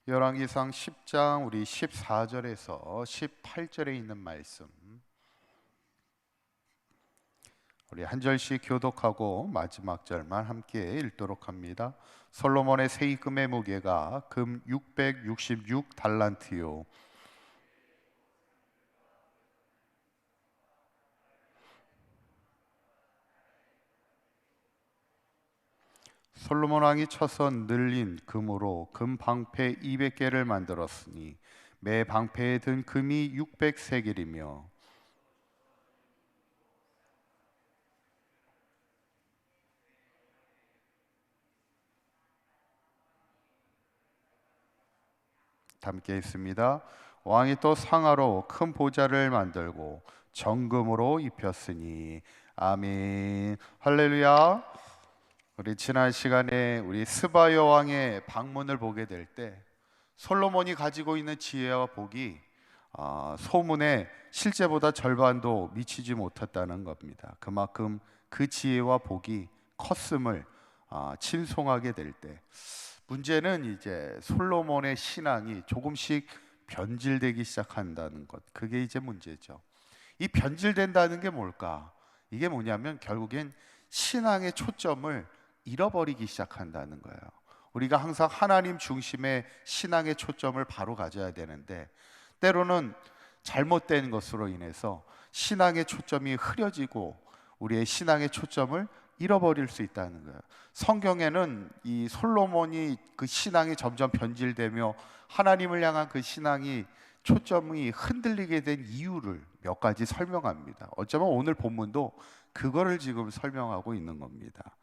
열왕기상 10장 우리 14절에서 18절에 있는 말씀, 우리 한 절씩 교독하고 마지막 절만 함께 읽도록 합니다. 솔로몬의 세입금의 무게가 금 666 달란트요, 솔로몬 왕이 쳐서 늘린 금으로 금 방패 200개를 만들었으니 매 방패에 든 금이 600세겔이며 함께 있습니다. 왕이 또 상하로 큰 보좌를 만들고 정금으로 입혔으니. 아멘. 할렐루야. 우리 지난 시간에 우리 스바 여왕의 방문을 보게 될 때 솔로몬이 가지고 있는 지혜와 복이 소문의 실제보다 절반도 미치지 못했다는 겁니다. 그만큼 그 지혜와 복이 컸음을 친송하게 될 때, 문제는 이제 솔로몬의 신앙이 조금씩 변질되기 시작한다는 것, 그게 이제 문제죠. 이 변질된다는 게 뭘까? 이게 뭐냐면 결국엔 신앙의 초점을 잃어버리기 시작한다는 거예요. 우리가 항상 하나님 중심의 신앙의 초점을 바로 가져야 되는데, 때로는 잘못된 것으로 인해서 신앙의 초점이 흐려지고 우리의 신앙의 초점을 잃어버릴 수 있다는 거예요. 성경에는 이 솔로몬이 그 신앙이 점점 변질되며 하나님을 향한 그 신앙이 초점이 흔들리게 된 이유를 몇 가지 설명합니다. 어쩌면 오늘 본문도 그거를 지금 설명하고 있는 겁니다.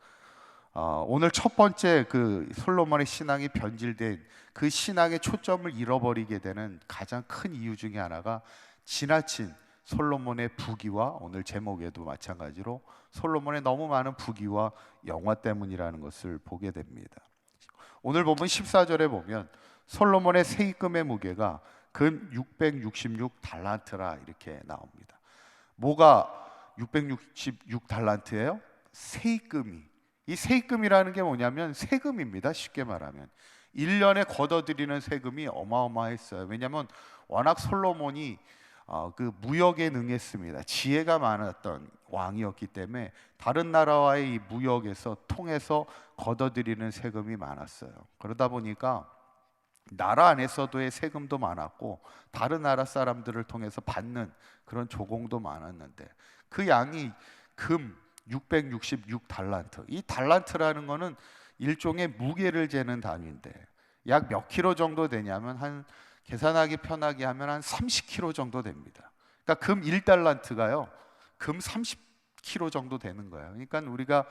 오늘 첫 번째 그 솔로몬의 신앙이 변질된 그 신앙의 초점을 잃어버리게 되는 가장 큰 이유 중에 하나가 지나친 솔로몬의 부귀와, 오늘 제목에도 마찬가지로 솔로몬의 너무 많은 부귀와 영화 때문이라는 것을 보게 됩니다. 오늘 본문 14절에 보면 솔로몬의 세입금의 무게가 금 666 달란트라 이렇게 나옵니다. 뭐가 666 달란트예요? 세입금이. 이 세입금이라는 게 뭐냐면 세금입니다. 쉽게 말하면 1년에 걷어들이는 세금이 어마어마했어요. 왜냐하면 워낙 솔로몬이 그 무역에 능했습니다. 지혜가 많았던 왕이었기 때문에 다른 나라와의 이 무역에서 통해서 걷어들이는 세금이 많았어요. 그러다 보니까 나라 안에서도의 세금도 많았고 다른 나라 사람들을 통해서 받는 그런 조공도 많았는데, 그 양이 금 666 달란트. 이 달란트라는 거는 일종의 무게를 재는 단위인데 약 몇 킬로 정도 되냐면, 한 계산하기 편하게 하면 한 30킬로 정도 됩니다. 그러니까 금 1달란트가요 금 30킬로 정도 되는 거예요. 그러니까 우리가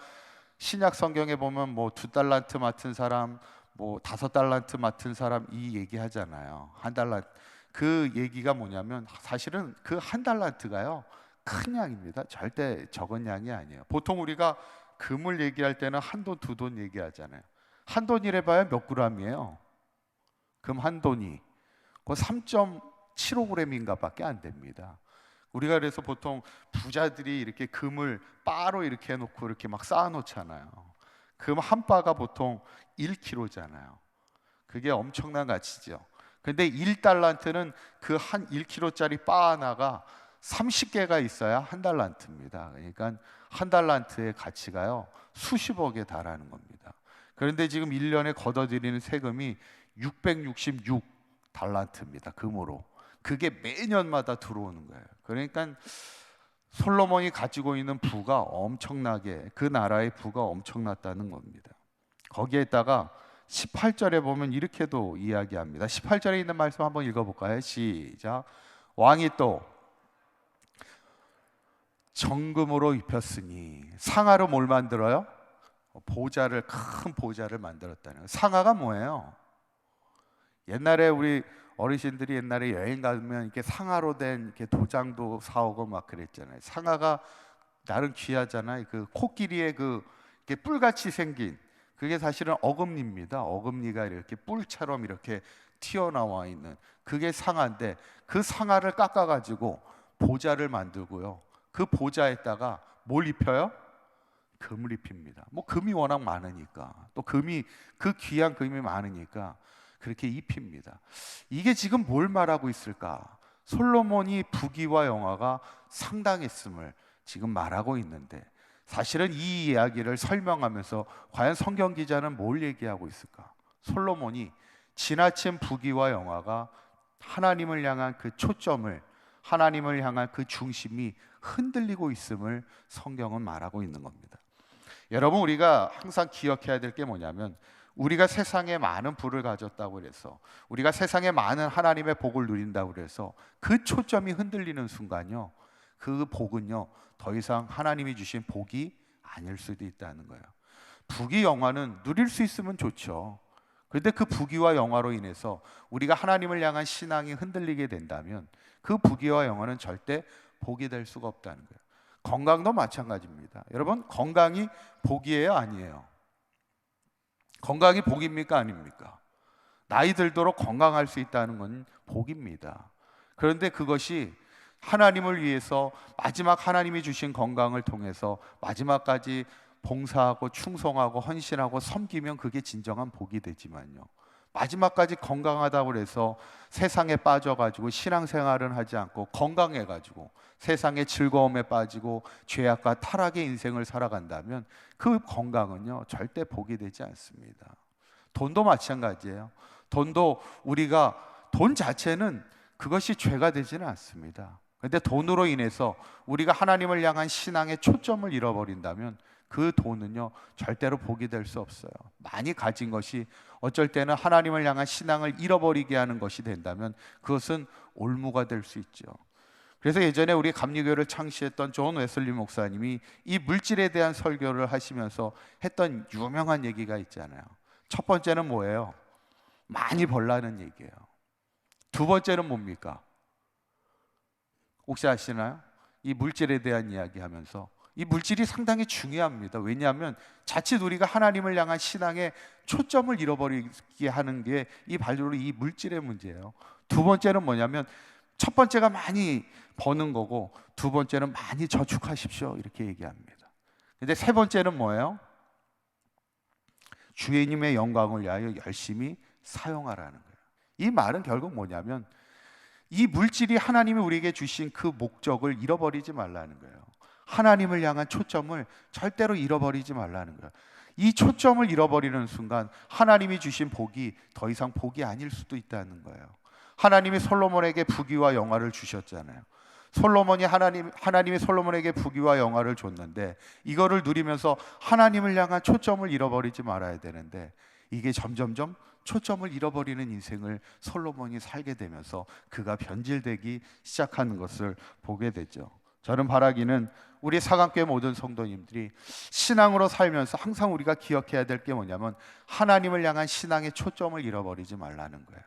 신약 성경에 보면 뭐 2달란트 맡은 사람, 뭐 5달란트 맡은 사람, 이 얘기 하잖아요. 한 달란트. 그 얘기가 뭐냐면 사실은 그 한 달란트가요 큰 양입니다. 절대 적은 양이 아니에요. 보통 우리가 금을 얘기할 때는 한 돈, 두 돈 얘기하잖아요. 한 돈이래 봐야 몇 그램이에요? 금 한 돈이 그 3.75g인가 밖에 안 됩니다. 우리가 그래서 보통 부자들이 이렇게 금을 바로 이렇게 해놓고 이렇게 막 쌓아놓잖아요. 금 한 바가 보통 1kg잖아요. 그게 엄청난 가치죠. 근데 1달란트는 그 한 1kg짜리 바 하나가 30개가 있어야 한 달란트입니다. 그러니까 한 달란트의 가치가요 수십억에 달하는 겁니다. 그런데 지금 1년에 걷어들이는 세금이 666 달란트입니다. 금으로. 그게 매년마다 들어오는 거예요. 그러니까 솔로몬이 가지고 있는 부가 엄청나게, 그 나라의 부가 엄청났다는 겁니다. 거기에다가 18절에 보면 이렇게도 이야기합니다. 18절에 있는 말씀 한번 읽어볼까요? 시작. 왕이 또 정금으로 입혔으니. 상하로 뭘 만들어요? 보좌를, 큰 보좌를 만들었다는 거예요. 상하가 뭐예요? 옛날에 우리 어르신들이 옛날에 여행 가면 이렇게 상하로 된 이렇게 도장도 사오고 막 그랬잖아요. 상하가 나름 귀하잖아요. 그 코끼리의 그 이렇게 뿔같이 생긴, 그게 사실은 어금니입니다. 어금니가 이렇게 뿔처럼 이렇게 튀어나와 있는 그게 상하인데, 그 상하를 깎아가지고 보좌를 만들고요. 그 보좌에다가 뭘 입혀요? 금을 입힙니다. 뭐 금이 워낙 많으니까, 또 금이, 그 귀한 금이 많으니까 그렇게 입힙니다. 이게 지금 뭘 말하고 있을까? 솔로몬이 부귀와 영화가 상당했음을 지금 말하고 있는데, 사실은 이 이야기를 설명하면서 과연 성경 기자는 뭘 얘기하고 있을까? 솔로몬이 지나친 부귀와 영화가 하나님을 향한 그 초점을, 하나님을 향한 그 중심이 흔들리고 있음을 성경은 말하고 있는 겁니다. 여러분, 우리가 항상 기억해야 될 게 뭐냐면, 우리가 세상에 많은 부를 가졌다고 해서, 우리가 세상에 많은 하나님의 복을 누린다고 해서 그 초점이 흔들리는 순간요, 그 복은요 더 이상 하나님이 주신 복이 아닐 수도 있다는 거예요. 부귀 영화는 누릴 수 있으면 좋죠. 그런데 그 부귀와 영화로 인해서 우리가 하나님을 향한 신앙이 흔들리게 된다면 그 부귀와 영화는 절대 복이 될 수가 없다는 거예요. 건강도 마찬가지입니다. 여러분, 건강이 복이에요, 아니에요? 건강이 복입니까, 아닙니까? 나이 들도록 건강할 수 있다는 건 복입니다. 그런데 그것이 하나님을 위해서 마지막 하나님이 주신 건강을 통해서 마지막까지 봉사하고 충성하고 헌신하고 섬기면 그게 진정한 복이 되지만요, 마지막까지 건강하다고 해서 세상에 빠져가지고 신앙생활은 하지 않고 건강해가지고 세상의 즐거움에 빠지고 죄악과 타락의 인생을 살아간다면 그 건강은요 절대 복이 되지 않습니다. 돈도 마찬가지예요. 돈도 우리가 돈 자체는 그것이 죄가 되지는 않습니다. 그런데 돈으로 인해서 우리가 하나님을 향한 신앙의 초점을 잃어버린다면 그 돈은요 절대로 복이 될 수 없어요. 많이 가진 것이 어쩔 때는 하나님을 향한 신앙을 잃어버리게 하는 것이 된다면 그것은 올무가 될 수 있죠. 그래서 예전에 우리 감리교를 창시했던 존 웨슬리 목사님이 이 물질에 대한 설교를 하시면서 했던 유명한 얘기가 있잖아요. 첫 번째는 뭐예요? 많이 벌라는 얘기예요. 두 번째는 뭡니까? 혹시 아시나요? 이 물질에 대한 이야기하면서 이 물질이 상당히 중요합니다. 왜냐하면 자칫 우리가 하나님을 향한 신앙의 초점을 잃어버리게 하는 게 이 바로 이 물질의 문제예요. 두 번째는 뭐냐면, 첫 번째가 많이 버는 거고 두 번째는 많이 저축하십시오, 이렇게 얘기합니다. 근데 세 번째는 뭐예요? 주님의 영광을 위하여 열심히 사용하라는 거예요. 이 말은 결국 뭐냐면, 이 물질이 하나님이 우리에게 주신 그 목적을 잃어버리지 말라는 거예요. 하나님을 향한 초점을 절대로 잃어버리지 말라는 거예요. 이 초점을 잃어버리는 순간 하나님이 주신 복이 더 이상 복이 아닐 수도 있다는 거예요. 하나님이 솔로몬에게 부귀와 영화를 주셨잖아요. 하나님이 솔로몬에게 부귀와 영화를 줬는데 이거를 누리면서 하나님을 향한 초점을 잃어버리지 말아야 되는데, 이게 점점점 초점을 잃어버리는 인생을 솔로몬이 살게 되면서 그가 변질되기 시작하는 것을 보게 되죠. 저는 바라기는 우리 사강교회 모든 성도님들이 신앙으로 살면서 항상 우리가 기억해야 될 게 뭐냐면, 하나님을 향한 신앙의 초점을 잃어버리지 말라는 거예요.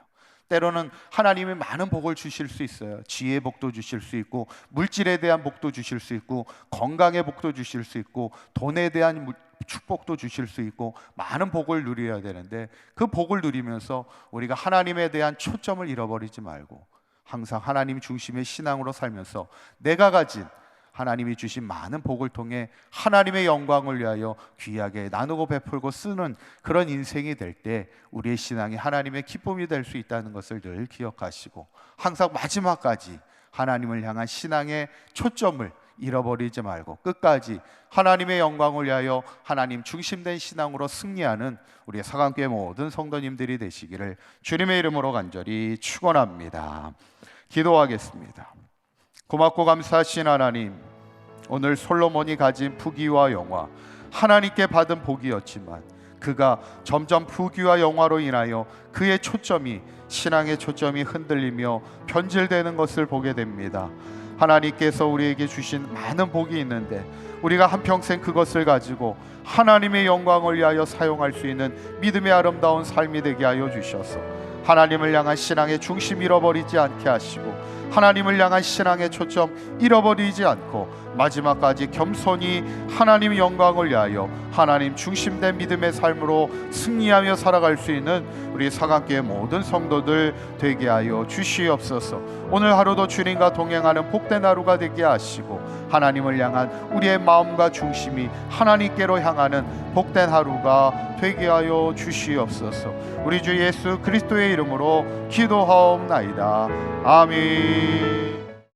때로는 하나님이 많은 복을 주실 수 있어요. 지혜의 복도 주실 수 있고, 물질에 대한 복도 주실 수 있고, 건강의 복도 주실 수 있고, 돈에 대한 축복도 주실 수 있고, 많은 복을 누려야 되는데 그 복을 누리면서 우리가 하나님에 대한 초점을 잃어버리지 말고 항상 하나님 중심의 신앙으로 살면서 내가 가진 하나님이 주신 많은 복을 통해 하나님의 영광을 위하여 귀하게 나누고 베풀고 쓰는 그런 인생이 될 때 우리의 신앙이 하나님의 기쁨이 될 수 있다는 것을 늘 기억하시고, 항상 마지막까지 하나님을 향한 신앙의 초점을 잃어버리지 말고 끝까지 하나님의 영광을 위하여 하나님 중심된 신앙으로 승리하는 우리의 사강교회 모든 성도님들이 되시기를 주님의 이름으로 간절히 축원합니다. 기도하겠습니다. 고맙고 감사하신 하나님, 오늘 솔로몬이 가진 부귀와 영화, 하나님께 받은 복이었지만 그가 점점 부귀와 영화로 인하여 그의 초점이, 신앙의 초점이 흔들리며 변질되는 것을 보게 됩니다. 하나님께서 우리에게 주신 많은 복이 있는데 우리가 한평생 그것을 가지고 하나님의 영광을 위하여 사용할 수 있는 믿음의 아름다운 삶이 되게 하여 주셔서 하나님을 향한 신앙의 중심 잃어버리지 않게 하시고, 하나님을 향한 신앙의 초점 잃어버리지 않고 마지막까지 겸손히 하나님 영광을 위하여 하나님 중심된 믿음의 삶으로 승리하며 살아갈 수 있는 우리 사강교회 모든 성도들 되게 하여 주시옵소서. 오늘 하루도 주님과 동행하는 복된 하루가 되게 하시고 하나님을 향한 우리의 마음과 중심이 하나님께로 향하는 복된 하루가 되게 하여 주시옵소서. 우리 주 예수 그리스도의 이름으로 기도하옵나이다. 아멘.